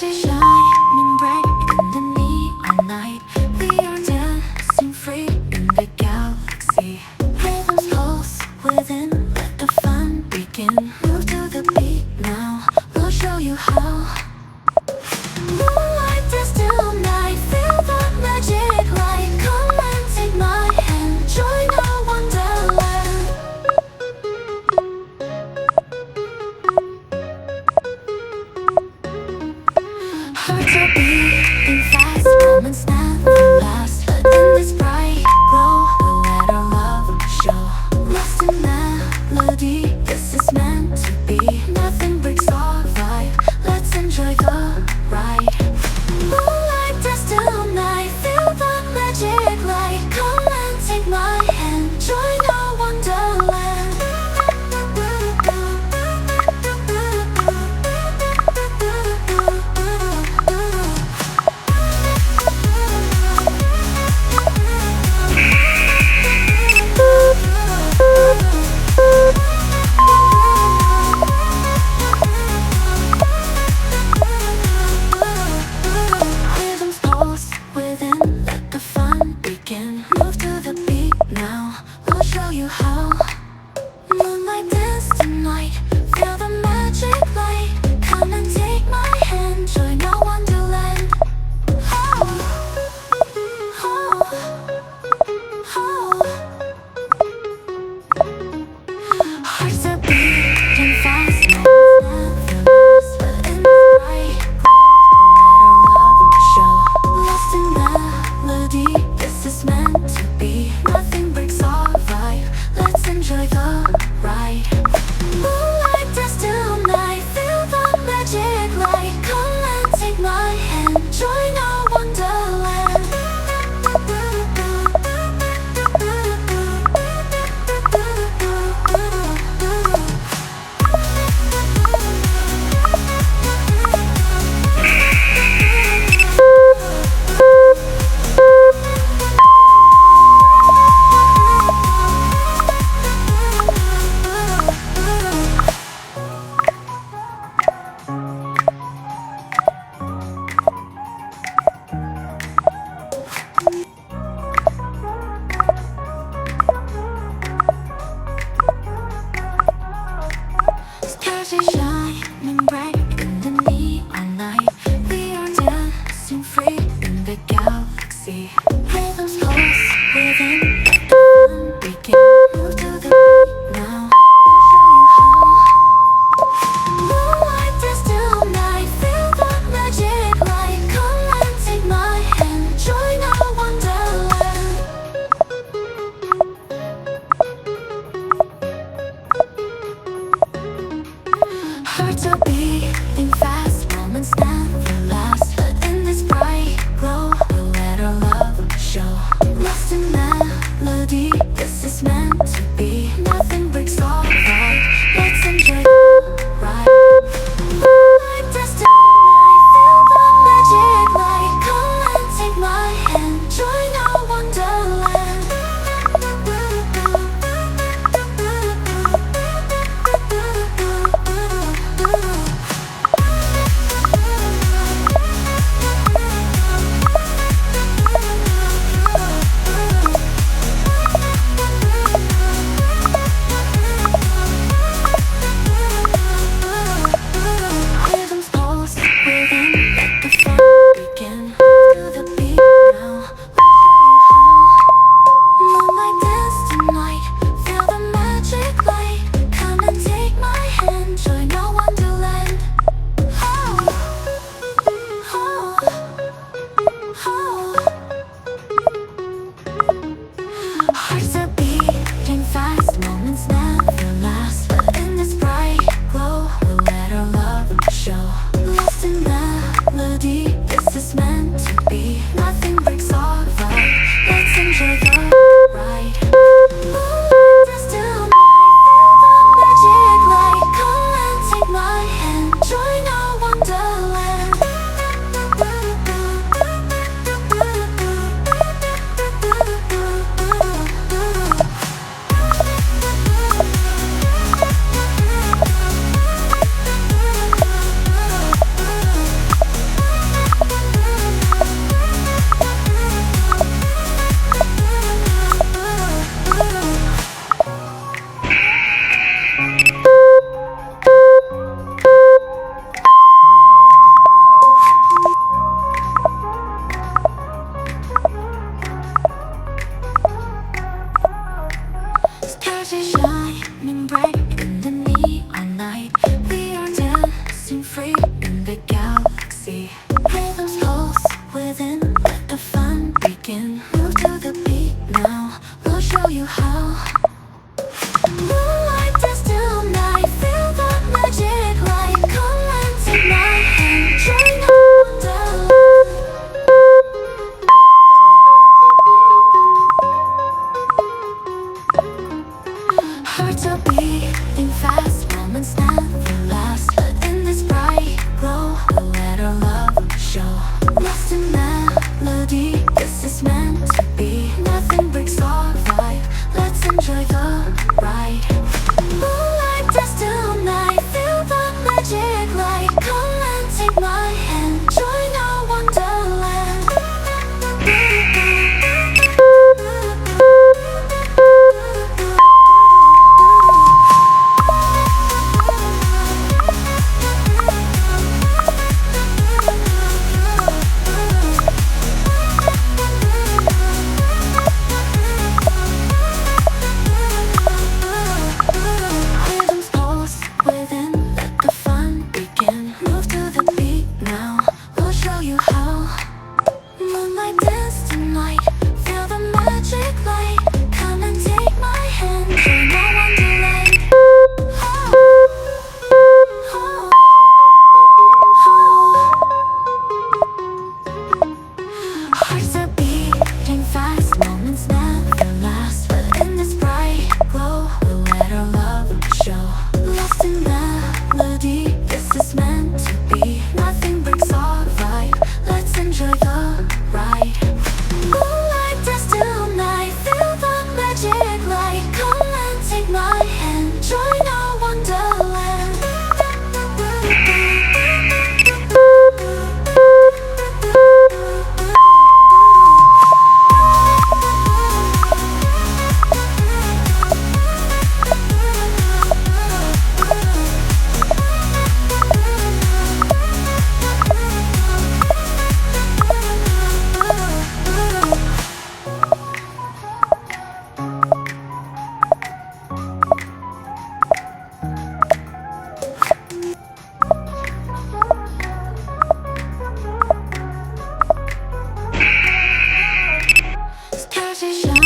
Stars are shining bright in the neon night. We are dancing free in the galaxy. Rhythms pulse within, let the fun begin. Move to the beat now, we'll show you how. Moonlight dance till night, feel the magic light. Come and take my hand, join our wonderland. Hearts are beating fast, moments never last. But in this bright glow, we'll let our love show. Lost in melody, this is meant to be. Nothing breaks our vibe, let's enjoy the ride. Moonlight dance till night, feel the magic light. Come and take my hand, join our wonderland. Rhythms pulse within, let the fun begin. Move to the beat now, we'll show you how. Moonlight dance tonight, feel the magic light. Come and take my hand, join our wonderland. Oh, oh, oh. Hearts are beating fast, moments never last. But in this bright glow, let our love show. Lost in melody, this is meant to be. Nothing breaks our vibe, let's enjoy the ride. Moonlight dance till night, feel the magic light. Come and take my hand, join our wonderland. Stars are shining bright in the neon night. We are dancing free in the galaxy. Rhythms pulse within, let the fun begin. Move to the beat now, we'll show you how. Moonlight dance till night, feel the magic light. Come and take my hand, join our wonderland. Hearts are beating Stars are shining bright in the neon night. We are dancing free in the galaxy. Rhythms pulse within, let the fun begin. Move to the beat now, we'll show you how. Moonlight dance till night, feel the magic light. Come and take my hand, join our wonderland. Hearts are beating fast, moments never last. But in this bright glow, we'll let our love show. Lost in melody, this is meant to be. Nothing breaks our vibe, let's enjoy the ride. Moonlight dance till night, feel the magic light. Come and take my hand, join our wonderland. Rhythms pulse within, let the fun begin. Move to the beat now, we'll show you how. Moonlight dance tonight, feel the magic light. Come and take my hand, join my wonderland. Hearts are beating fast, moments never last. But in this bright glow, we'll let our love show. Lost in melody, this is meant to be. Nothing breaks our vibe, let's enjoy the ride. Moonlight dance till night, feel the magic light. Come and take my hand, join our wonderland. Stars are shining